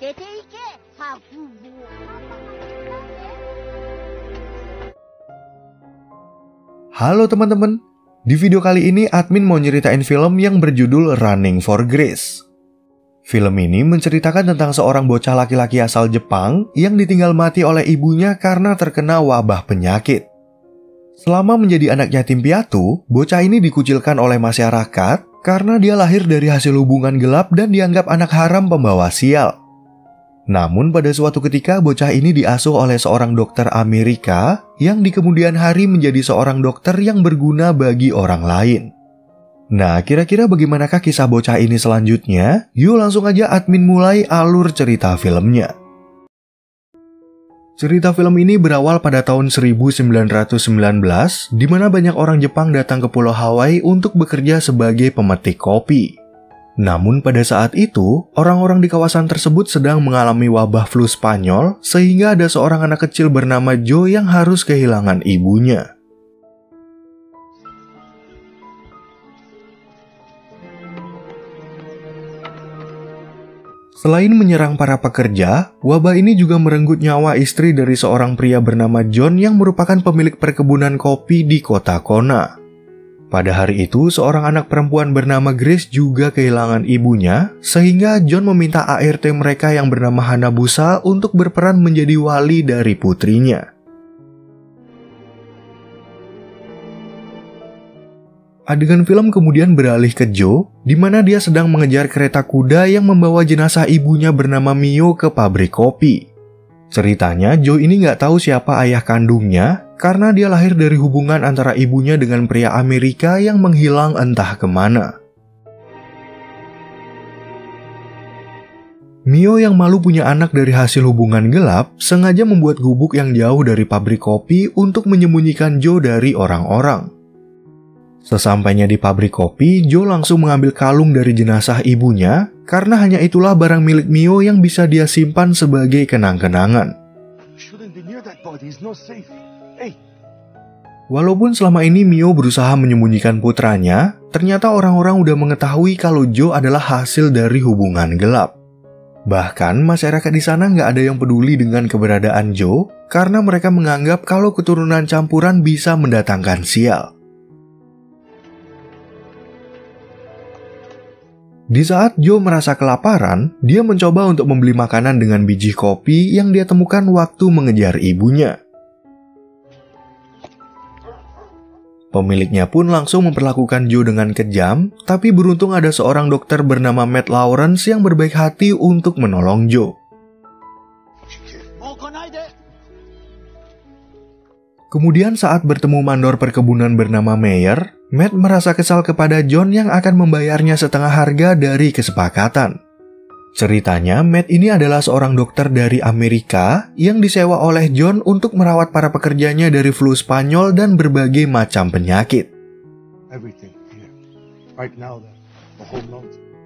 出て行け、白鵬。Halo teman-teman, di video kali ini admin mau nyeritain film yang berjudul Running for Grace. Film ini menceritakan tentang seorang bocah laki-laki asal Jepang yang ditinggal mati oleh ibunya karena terkena wabah penyakit. Selama menjadi anak yatim piatu, bocah ini dikucilkan oleh masyarakat karena dia lahir dari hasil hubungan gelap dan dianggap anak haram pembawa sial. Namun pada suatu ketika bocah ini diasuh oleh seorang dokter Amerika yang di kemudian hari menjadi seorang dokter yang berguna bagi orang lain. Nah, kira-kira bagaimanakah kisah bocah ini selanjutnya? Yuk langsung aja admin mulai alur cerita filmnya. Cerita film ini berawal pada tahun 1919, di mana banyak orang Jepang datang ke Pulau Hawaii untuk bekerja sebagai pemetik kopi. Namun pada saat itu, orang-orang di kawasan tersebut sedang mengalami wabah flu Spanyol, sehingga ada seorang anak kecil bernama Joe yang harus kehilangan ibunya. Selain menyerang para pekerja, wabah ini juga merenggut nyawa istri dari seorang pria bernama John yang merupakan pemilik perkebunan kopi di kota Kona. Pada hari itu, seorang anak perempuan bernama Grace juga kehilangan ibunya, sehingga John meminta ART mereka yang bernama Hanabusa untuk berperan menjadi wali dari putrinya. Adegan film kemudian beralih ke Joe, di mana dia sedang mengejar kereta kuda yang membawa jenazah ibunya bernama Mio ke pabrik kopi. Ceritanya, Joe ini nggak tahu siapa ayah kandungnya, karena dia lahir dari hubungan antara ibunya dengan pria Amerika yang menghilang entah kemana. Mio yang malu punya anak dari hasil hubungan gelap, sengaja membuat gubuk yang jauh dari pabrik kopi untuk menyembunyikan Joe dari orang-orang. Sesampainya di pabrik kopi, Joe langsung mengambil kalung dari jenazah ibunya, karena hanya itulah barang milik Mio yang bisa dia simpan sebagai kenang-kenangan. Walaupun selama ini Mio berusaha menyembunyikan putranya, ternyata orang-orang udah mengetahui kalau Joe adalah hasil dari hubungan gelap. Bahkan masyarakat di sana nggak ada yang peduli dengan keberadaan Joe, karena mereka menganggap kalau keturunan campuran bisa mendatangkan sial. Di saat Joe merasa kelaparan, dia mencoba untuk membeli makanan dengan biji kopi yang dia temukan waktu mengejar ibunya. Pemiliknya pun langsung memperlakukan Joe dengan kejam, tapi beruntung ada seorang dokter bernama Matt Lawrence yang berbaik hati untuk menolong Joe. Kemudian saat bertemu mandor perkebunan bernama Meyer, Matt merasa kesal kepada John yang akan membayarnya setengah harga dari kesepakatan. Ceritanya, Matt ini adalah seorang dokter dari Amerika yang disewa oleh John untuk merawat para pekerjanya dari flu Spanyol dan berbagai macam penyakit.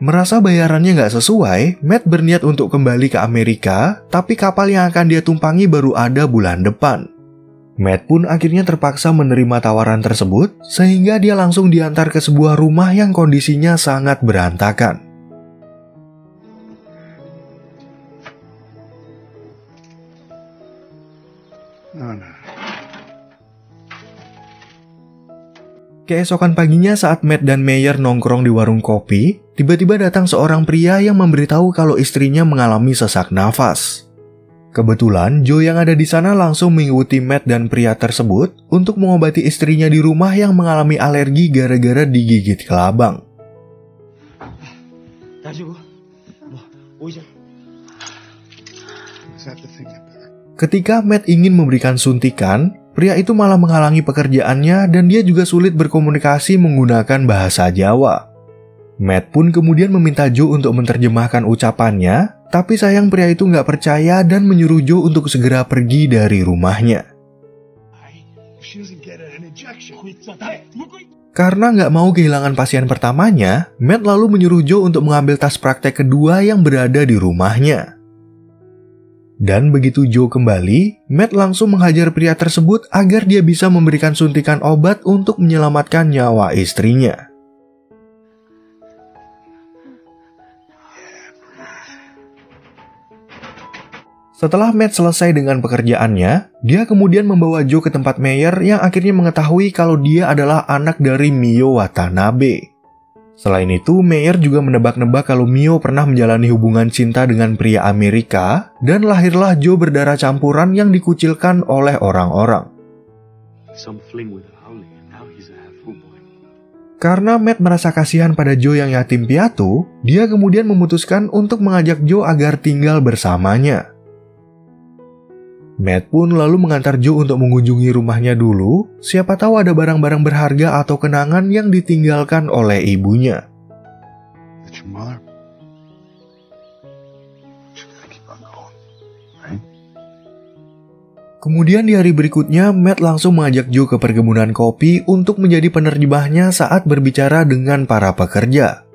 Merasa bayarannya nggak sesuai, Matt berniat untuk kembali ke Amerika, tapi kapal yang akan dia tumpangi baru ada bulan depan. Matt pun akhirnya terpaksa menerima tawaran tersebut, sehingga dia langsung diantar ke sebuah rumah yang kondisinya sangat berantakan. Keesokan paginya saat Matt dan Meyer nongkrong di warung kopi, tiba-tiba datang seorang pria yang memberitahu kalau istrinya mengalami sesak nafas. Kebetulan, Joe yang ada di sana langsung mengikuti Matt dan pria tersebut untuk mengobati istrinya di rumah yang mengalami alergi gara-gara digigit kelabang. Ketika Matt ingin memberikan suntikan, pria itu malah menghalangi pekerjaannya dan dia juga sulit berkomunikasi menggunakan bahasa Jawa. Matt pun kemudian meminta Joe untuk menerjemahkan ucapannya, tapi sayang pria itu nggak percaya dan menyuruh Joe untuk segera pergi dari rumahnya. Karena nggak mau kehilangan pasien pertamanya, Matt lalu menyuruh Joe untuk mengambil tas praktek kedua yang berada di rumahnya. Dan begitu Joe kembali, Matt langsung menghajar pria tersebut agar dia bisa memberikan suntikan obat untuk menyelamatkan nyawa istrinya. Setelah Matt selesai dengan pekerjaannya, dia kemudian membawa Joe ke tempat Meyer yang akhirnya mengetahui kalau dia adalah anak dari Mio Watanabe. Selain itu, Meyer juga menebak-nebak kalau Mio pernah menjalani hubungan cinta dengan pria Amerika, dan lahirlah Joe berdarah campuran yang dikucilkan oleh orang-orang. Karena Matt merasa kasihan pada Joe yang yatim piatu, dia kemudian memutuskan untuk mengajak Joe agar tinggal bersamanya. Matt pun lalu mengantar Joe untuk mengunjungi rumahnya dulu, siapa tahu ada barang-barang berharga atau kenangan yang ditinggalkan oleh ibunya. Kemudian di hari berikutnya, Matt langsung mengajak Joe ke perkebunan kopi untuk menjadi penerjemahnya saat berbicara dengan para pekerja.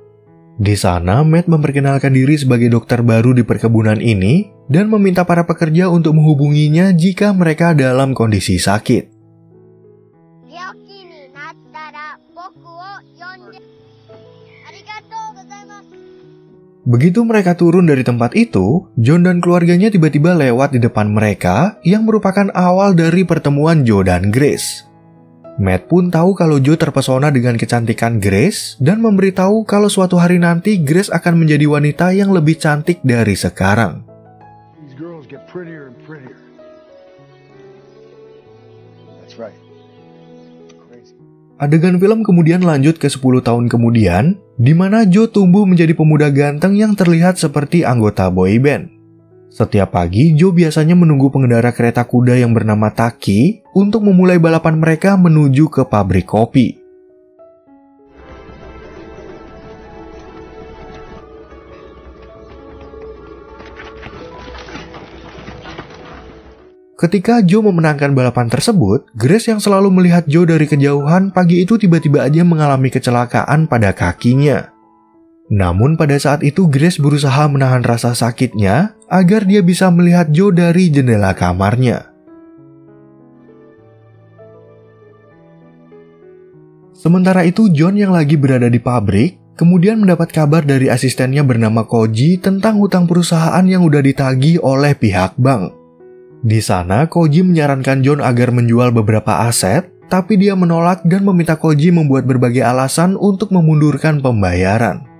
Di sana, Matt memperkenalkan diri sebagai dokter baru di perkebunan ini dan meminta para pekerja untuk menghubunginya jika mereka dalam kondisi sakit. Begitu mereka turun dari tempat itu, John dan keluarganya tiba-tiba lewat di depan mereka yang merupakan awal dari pertemuan Joe dan Grace. Matt pun tahu kalau Joe terpesona dengan kecantikan Grace dan memberitahu kalau suatu hari nanti Grace akan menjadi wanita yang lebih cantik dari sekarang. Adegan film kemudian lanjut ke 10 tahun kemudian, di mana Joe tumbuh menjadi pemuda ganteng yang terlihat seperti anggota boyband. Setiap pagi, Joe biasanya menunggu pengendara kereta kuda yang bernama Taki untuk memulai balapan mereka menuju ke pabrik kopi. Ketika Joe memenangkan balapan tersebut, Grace yang selalu melihat Joe dari kejauhan pagi itu tiba-tiba aja mengalami kecelakaan pada kakinya. Namun pada saat itu Grace berusaha menahan rasa sakitnya agar dia bisa melihat Joe dari jendela kamarnya. Sementara itu John yang lagi berada di pabrik kemudian mendapat kabar dari asistennya bernama Koji tentang hutang perusahaan yang udah ditagih oleh pihak bank. Di sana, Koji menyarankan John agar menjual beberapa aset, tapi dia menolak dan meminta Koji membuat berbagai alasan untuk memundurkan pembayaran.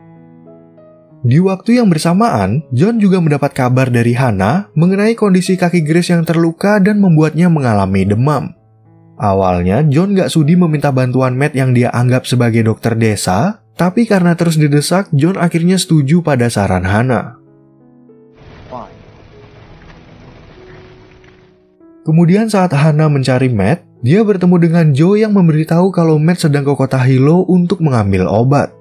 Di waktu yang bersamaan, John juga mendapat kabar dari Hana mengenai kondisi kaki Grace yang terluka dan membuatnya mengalami demam. Awalnya, John gak sudi meminta bantuan Matt yang dia anggap sebagai dokter desa, tapi karena terus didesak, John akhirnya setuju pada saran Hana. Kemudian saat Hana mencari Matt, dia bertemu dengan Joe yang memberitahu kalau Matt sedang ke kota Hilo untuk mengambil obat.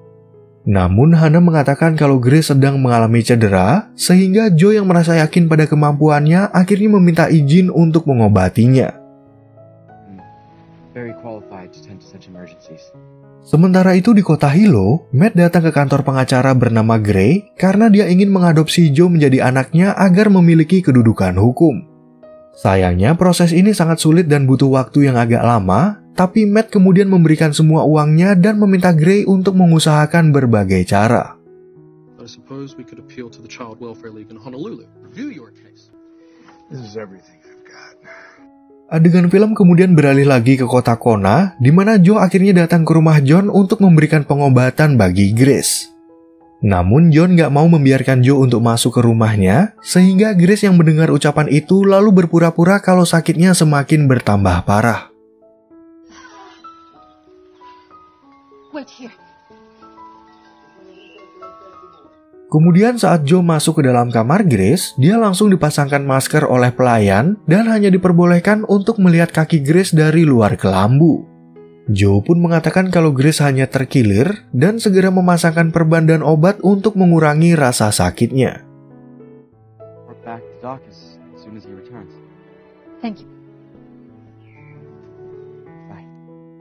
Namun Hana mengatakan kalau Grace sedang mengalami cedera, sehingga Joe yang merasa yakin pada kemampuannya akhirnya meminta izin untuk mengobatinya. Sementara itu di kota Hilo, Matt datang ke kantor pengacara bernama Gray karena dia ingin mengadopsi Joe menjadi anaknya agar memiliki kedudukan hukum. Sayangnya proses ini sangat sulit dan butuh waktu yang agak lama, tapi Matt kemudian memberikan semua uangnya dan meminta Gray untuk mengusahakan berbagai cara. Adegan film kemudian beralih lagi ke kota Kona, di mana Joe akhirnya datang ke rumah John untuk memberikan pengobatan bagi Grace. Namun John gak mau membiarkan Joe untuk masuk ke rumahnya, sehingga Grace yang mendengar ucapan itu lalu berpura-pura kalau sakitnya semakin bertambah parah. Kemudian saat Joe masuk ke dalam kamar Grace, dia langsung dipasangkan masker oleh pelayan dan hanya diperbolehkan untuk melihat kaki Grace dari luar kelambu. Joe pun mengatakan kalau Grace hanya terkilir dan segera memasangkan perban dan obat untuk mengurangi rasa sakitnya.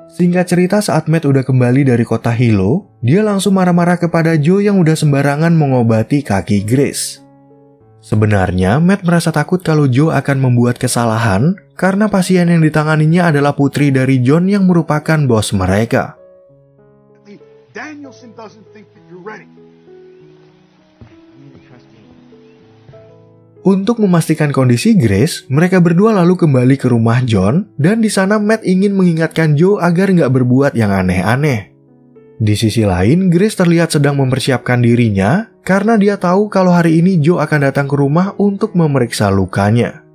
Singkat cerita, saat Matt udah kembali dari kota Hilo, dia langsung marah-marah kepada Joe yang udah sembarangan mengobati kaki Grace. Sebenarnya, Matt merasa takut kalau Joe akan membuat kesalahan karena pasien yang ditanganinya adalah putri dari John yang merupakan bos mereka. Untuk memastikan kondisi Grace, mereka berdua lalu kembali ke rumah John, dan di sana Matt ingin mengingatkan Joe agar nggak berbuat yang aneh-aneh. Di sisi lain, Grace terlihat sedang mempersiapkan dirinya karena dia tahu kalau hari ini Joe akan datang ke rumah untuk memeriksa lukanya.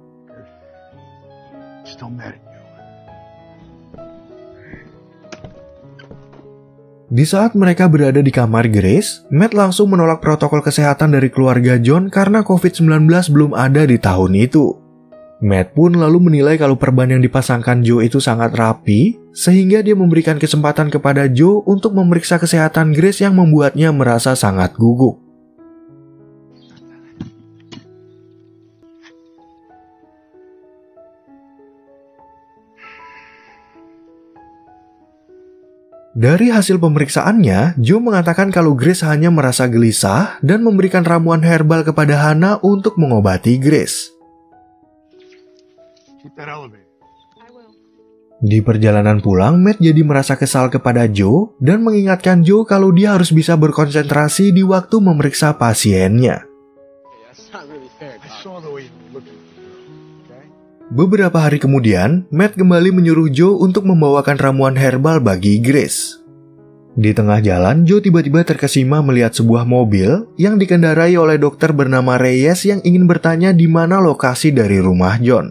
Di saat mereka berada di kamar Grace, Matt langsung menolak protokol kesehatan dari keluarga John karena COVID-19 belum ada di tahun itu. Matt pun lalu menilai kalau perban yang dipasangkan Joe itu sangat rapi, sehingga dia memberikan kesempatan kepada Joe untuk memeriksa kesehatan Grace yang membuatnya merasa sangat gugup. Dari hasil pemeriksaannya, Joe mengatakan kalau Grace hanya merasa gelisah dan memberikan ramuan herbal kepada Hannah untuk mengobati Grace. Di perjalanan pulang, Matt jadi merasa kesal kepada Joe dan mengingatkan Joe kalau dia harus bisa berkonsentrasi di waktu memeriksa pasiennya. Beberapa hari kemudian, Matt kembali menyuruh Joe untuk membawakan ramuan herbal bagi Grace. Di tengah jalan, Joe tiba-tiba terkesima melihat sebuah mobil yang dikendarai oleh dokter bernama Reyes yang ingin bertanya di mana lokasi dari rumah John.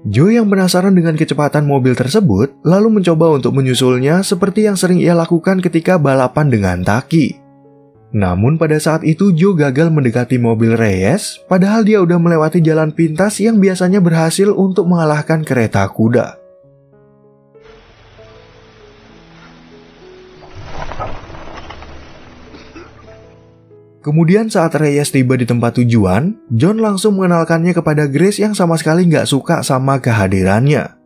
Joe yang penasaran dengan kecepatan mobil tersebut, lalu mencoba untuk menyusulnya seperti yang sering ia lakukan ketika balapan dengan Taki. Namun pada saat itu Joe gagal mendekati mobil Reyes, padahal dia udah melewati jalan pintas yang biasanya berhasil untuk mengalahkan kereta kuda. Kemudian saat Reyes tiba di tempat tujuan, John langsung mengenalkannya kepada Grace yang sama sekali nggak suka sama kehadirannya.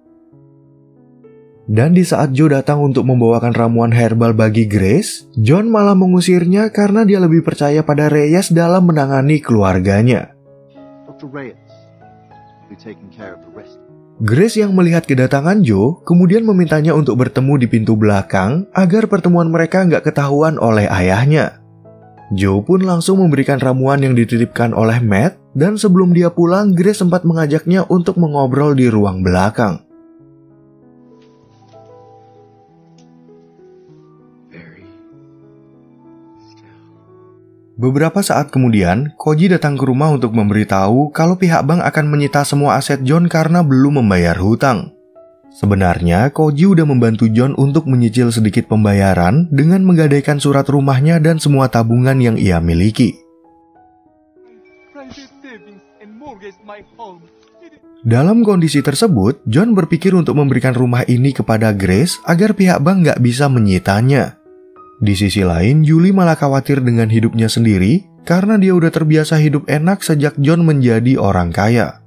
Dan di saat Joe datang untuk membawakan ramuan herbal bagi Grace, John malah mengusirnya karena dia lebih percaya pada Reyes dalam menangani keluarganya. Grace yang melihat kedatangan Joe kemudian memintanya untuk bertemu di pintu belakang agar pertemuan mereka nggak ketahuan oleh ayahnya. Joe pun langsung memberikan ramuan yang dititipkan oleh Matt, dan sebelum dia pulang, Grace sempat mengajaknya untuk mengobrol di ruang belakang. Beberapa saat kemudian, Koji datang ke rumah untuk memberitahu kalau pihak bank akan menyita semua aset John karena belum membayar hutang. Sebenarnya, Koji udah membantu John untuk menyicil sedikit pembayaran dengan menggadaikan surat rumahnya dan semua tabungan yang ia miliki. Dalam kondisi tersebut, John berpikir untuk memberikan rumah ini kepada Grace agar pihak bank nggak bisa menyitanya. Di sisi lain, Julie malah khawatir dengan hidupnya sendiri karena dia udah terbiasa hidup enak sejak John menjadi orang kaya.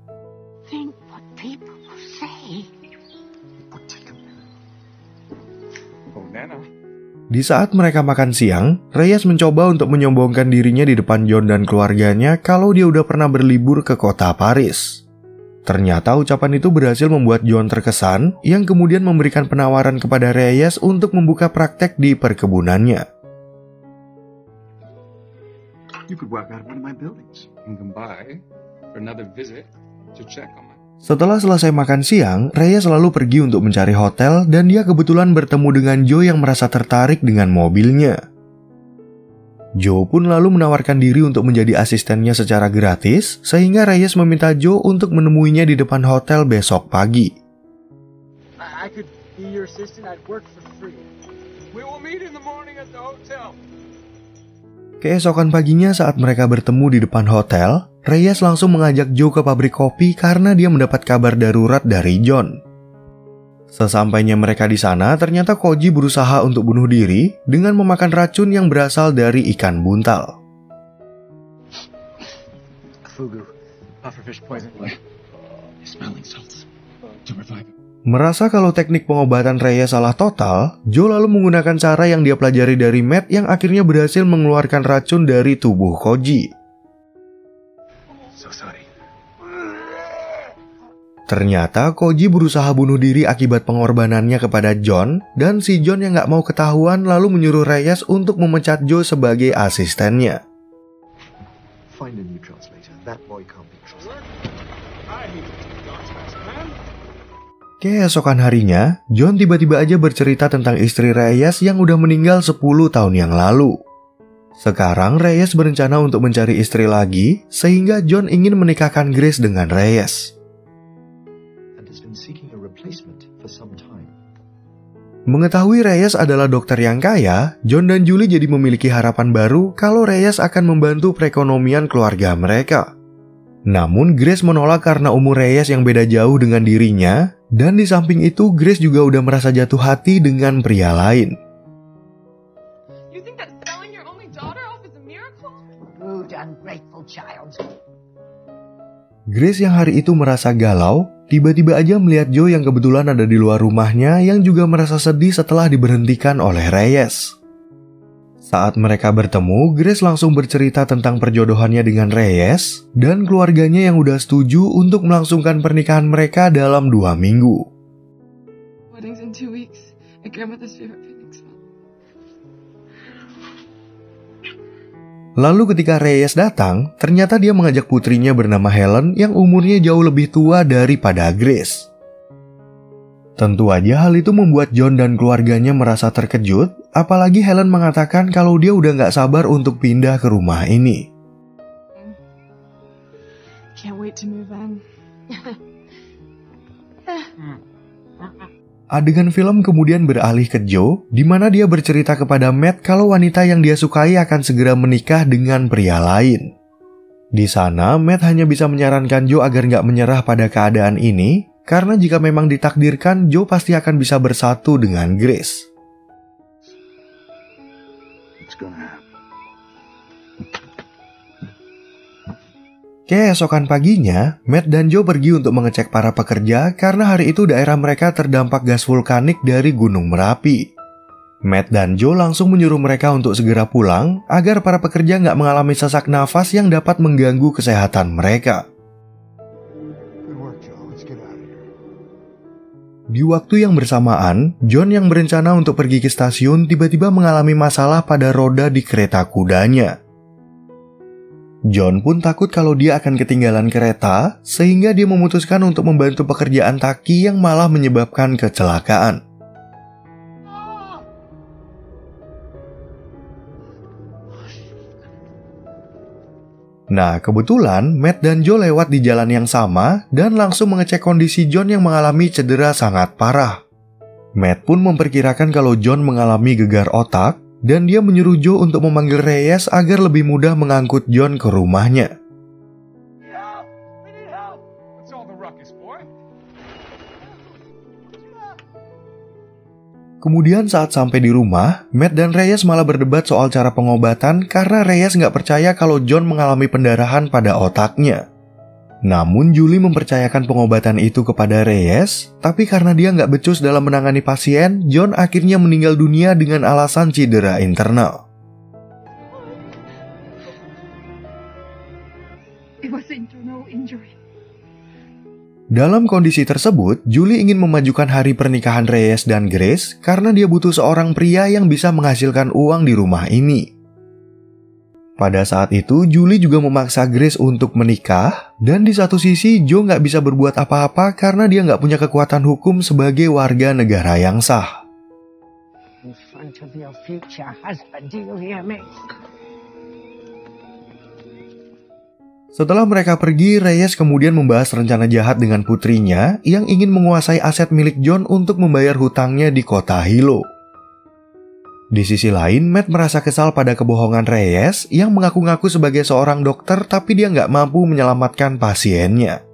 Di saat mereka makan siang, Reyes mencoba untuk menyombongkan dirinya di depan John dan keluarganya kalau dia udah pernah berlibur ke kota Paris. Ternyata ucapan itu berhasil membuat John terkesan, yang kemudian memberikan penawaran kepada Reyes untuk membuka praktek di perkebunannya. Setelah selesai makan siang, Reyes lalu pergi untuk mencari hotel dan dia kebetulan bertemu dengan Joe yang merasa tertarik dengan mobilnya. Joe pun lalu menawarkan diri untuk menjadi asistennya secara gratis, sehingga Reyes meminta Joe untuk menemuinya di depan hotel besok pagi. Keesokan paginya saat mereka bertemu di depan hotel, Reyes langsung mengajak Joe ke pabrik kopi karena dia mendapat kabar darurat dari John. Sesampainya mereka di sana, ternyata Koji berusaha untuk bunuh diri dengan memakan racun yang berasal dari ikan buntal. Merasa kalau teknik pengobatan Reyes salah total, Joe lalu menggunakan cara yang dia pelajari dari Matt yang akhirnya berhasil mengeluarkan racun dari tubuh Koji. Ternyata Koji berusaha bunuh diri akibat pengorbanannya kepada John, dan si John yang gak mau ketahuan lalu menyuruh Reyes untuk memecat Joe sebagai asistennya. Find a new translator. That boy can't be trusted. Keesokan harinya, John tiba-tiba aja bercerita tentang istri Reyes yang udah meninggal 10 tahun yang lalu. Sekarang Reyes berencana untuk mencari istri lagi, sehingga John ingin menikahkan Grace dengan Reyes. And has been seeking a replacement for some time. Mengetahui Reyes adalah dokter yang kaya, John dan Julie jadi memiliki harapan baru kalau Reyes akan membantu perekonomian keluarga mereka. Namun Grace menolak karena umur Reyes yang beda jauh dengan dirinya, dan di samping itu Grace juga udah merasa jatuh hati dengan pria lain. You think that selling your only daughter off is a miracle? Rude, ungrateful child. Grace yang hari itu merasa galau, tiba-tiba aja melihat Joe yang kebetulan ada di luar rumahnya yang juga merasa sedih setelah diberhentikan oleh Reyes. Saat mereka bertemu, Grace langsung bercerita tentang perjodohannya dengan Reyes dan keluarganya yang udah setuju untuk melangsungkan pernikahan mereka dalam 2 minggu. Wedding's in 2 weeks at grandmother's favorite picnic spot. Lalu ketika Reyes datang, ternyata dia mengajak putrinya bernama Helen yang umurnya jauh lebih tua daripada Grace. Tentu aja hal itu membuat John dan keluarganya merasa terkejut, apalagi Helen mengatakan kalau dia udah gak sabar untuk pindah ke rumah ini. Can't wait to move in. Adegan film kemudian beralih ke Joe, di mana dia bercerita kepada Matt kalau wanita yang dia sukai akan segera menikah dengan pria lain. Di sana, Matt hanya bisa menyarankan Joe agar nggak menyerah pada keadaan ini, karena jika memang ditakdirkan, Joe pasti akan bisa bersatu dengan Grace. It's gonna happen. Keesokan paginya, Matt dan Joe pergi untuk mengecek para pekerja karena hari itu daerah mereka terdampak gas vulkanik dari Gunung Merapi. Matt dan Joe langsung menyuruh mereka untuk segera pulang agar para pekerja nggak mengalami sesak nafas yang dapat mengganggu kesehatan mereka. Good work, Joe. Let's get out of here. Di waktu yang bersamaan, John yang berencana untuk pergi ke stasiun tiba-tiba mengalami masalah pada roda di kereta kudanya. John pun takut kalau dia akan ketinggalan kereta, sehingga dia memutuskan untuk membantu pekerjaan Taki yang malah menyebabkan kecelakaan. Nah, kebetulan Matt dan Joe lewat di jalan yang sama dan langsung mengecek kondisi John yang mengalami cedera sangat parah. Matt pun memperkirakan kalau John mengalami gegar otak, dan dia menyuruh Joe untuk memanggil Reyes agar lebih mudah mengangkut John ke rumahnya. Kemudian saat sampai di rumah, Matt dan Reyes malah berdebat soal cara pengobatan karena Reyes nggak percaya kalau John mengalami pendarahan pada otaknya. Namun Julie mempercayakan pengobatan itu kepada Reyes, tapi karena dia nggak becus dalam menangani pasien, John akhirnya meninggal dunia dengan alasan cedera internal. It was internal injury. Dalam kondisi tersebut, Julie ingin memajukan hari pernikahan Reyes dan Grace karena dia butuh seorang pria yang bisa menghasilkan uang di rumah ini. Pada saat itu, Julie juga memaksa Grace untuk menikah, dan di satu sisi Joe nggak bisa berbuat apa-apa karena dia nggak punya kekuatan hukum sebagai warga negara yang sah. In front of your future husband, do you hear me? Setelah mereka pergi, Reyes kemudian membahas rencana jahat dengan putrinya yang ingin menguasai aset milik John untuk membayar hutangnya di kota Hilo. Di sisi lain, Matt merasa kesal pada kebohongan Reyes yang mengaku-ngaku sebagai seorang dokter tapi dia nggak mampu menyelamatkan pasiennya.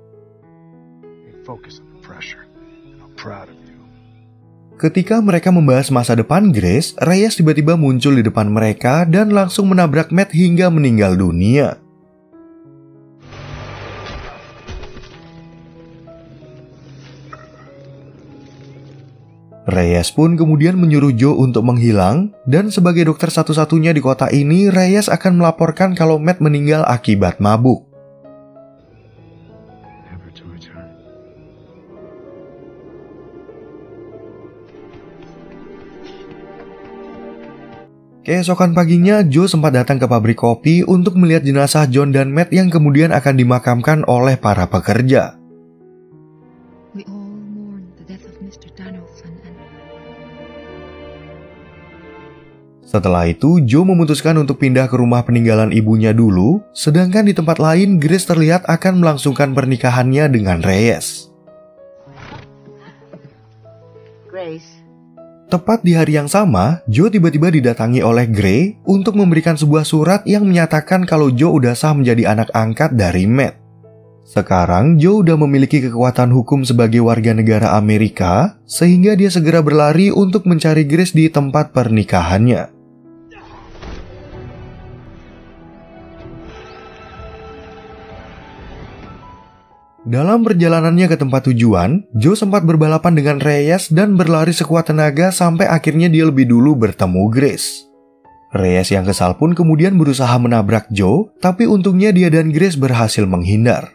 Ketika mereka membahas masa depan Grace, Reyes tiba-tiba muncul di depan mereka dan langsung menabrak Matt hingga meninggal dunia. Reyes pun kemudian menyuruh Joe untuk menghilang, dan sebagai dokter satu-satunya di kota ini, Reyes akan melaporkan kalau Matt meninggal akibat mabuk. Keesokan paginya, Joe sempat datang ke pabrik kopi untuk melihat jenazah John dan Matt yang kemudian akan dimakamkan oleh para pekerja. We all mourn the death of Mr. Donaldson and... Setelah itu, Joe memutuskan untuk pindah ke rumah peninggalan ibunya dulu, sedangkan di tempat lain Grace terlihat akan melangsungkan pernikahannya dengan Reyes. Grace. Tepat di hari yang sama, Joe tiba-tiba didatangi oleh Gray untuk memberikan sebuah surat yang menyatakan kalau Joe udah sah menjadi anak angkat dari Matt. Sekarang, Joe udah memiliki kekuatan hukum sebagai warga negara Amerika, sehingga dia segera berlari untuk mencari Grace di tempat pernikahannya. Dalam perjalanannya ke tempat tujuan, Joe sempat berbalapan dengan Reyes dan berlari sekuat tenaga sampai akhirnya dia lebih dulu bertemu Grace. Reyes yang kesal pun kemudian berusaha menabrak Joe, tapi untungnya dia dan Grace berhasil menghindar.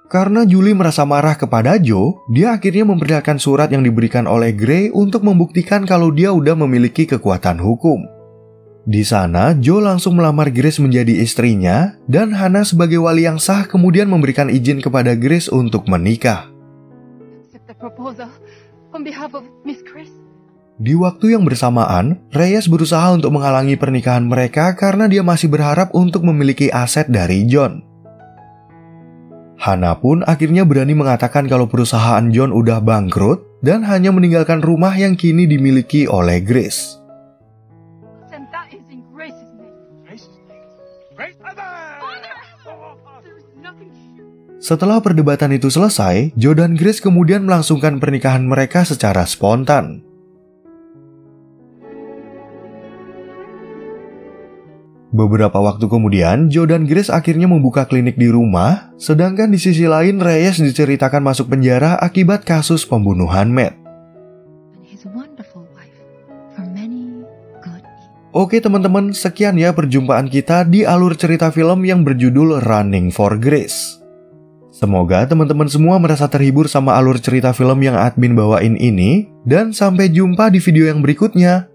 Karena Julie merasa marah kepada Joe, dia akhirnya memperlihatkan surat yang diberikan oleh Gray untuk membuktikan kalau dia udah memiliki kekuatan hukum. Di sana, Joe langsung melamar Grace menjadi istrinya, dan Hannah sebagai wali yang sah kemudian memberikan izin kepada Grace untuk menikah. Accept the proposal on behalf of Miss Chris. Di waktu yang bersamaan, Reyes berusaha untuk menghalangi pernikahan mereka karena dia masih berharap untuk memiliki aset dari John. Hannah pun akhirnya berani mengatakan kalau perusahaan John udah bangkrut dan hanya meninggalkan rumah yang kini dimiliki oleh Grace. And that is in Grace's name. Grace? Father! There's nothing here. Setelah perdebatan itu selesai, Joe dan Grace kemudian melangsungkan pernikahan mereka secara spontan. Beberapa waktu kemudian, Joe dan Grace akhirnya membuka klinik di rumah, sedangkan di sisi lain Reyes diceritakan masuk penjara akibat kasus pembunuhan Matt. and his wonderful wife for many good years. Oke teman-teman, sekian ya perjumpaan kita di alur cerita film yang berjudul Running for Grace. Semoga teman-teman semua merasa terhibur sama alur cerita film yang admin bawain ini, dan sampai jumpa di video yang berikutnya.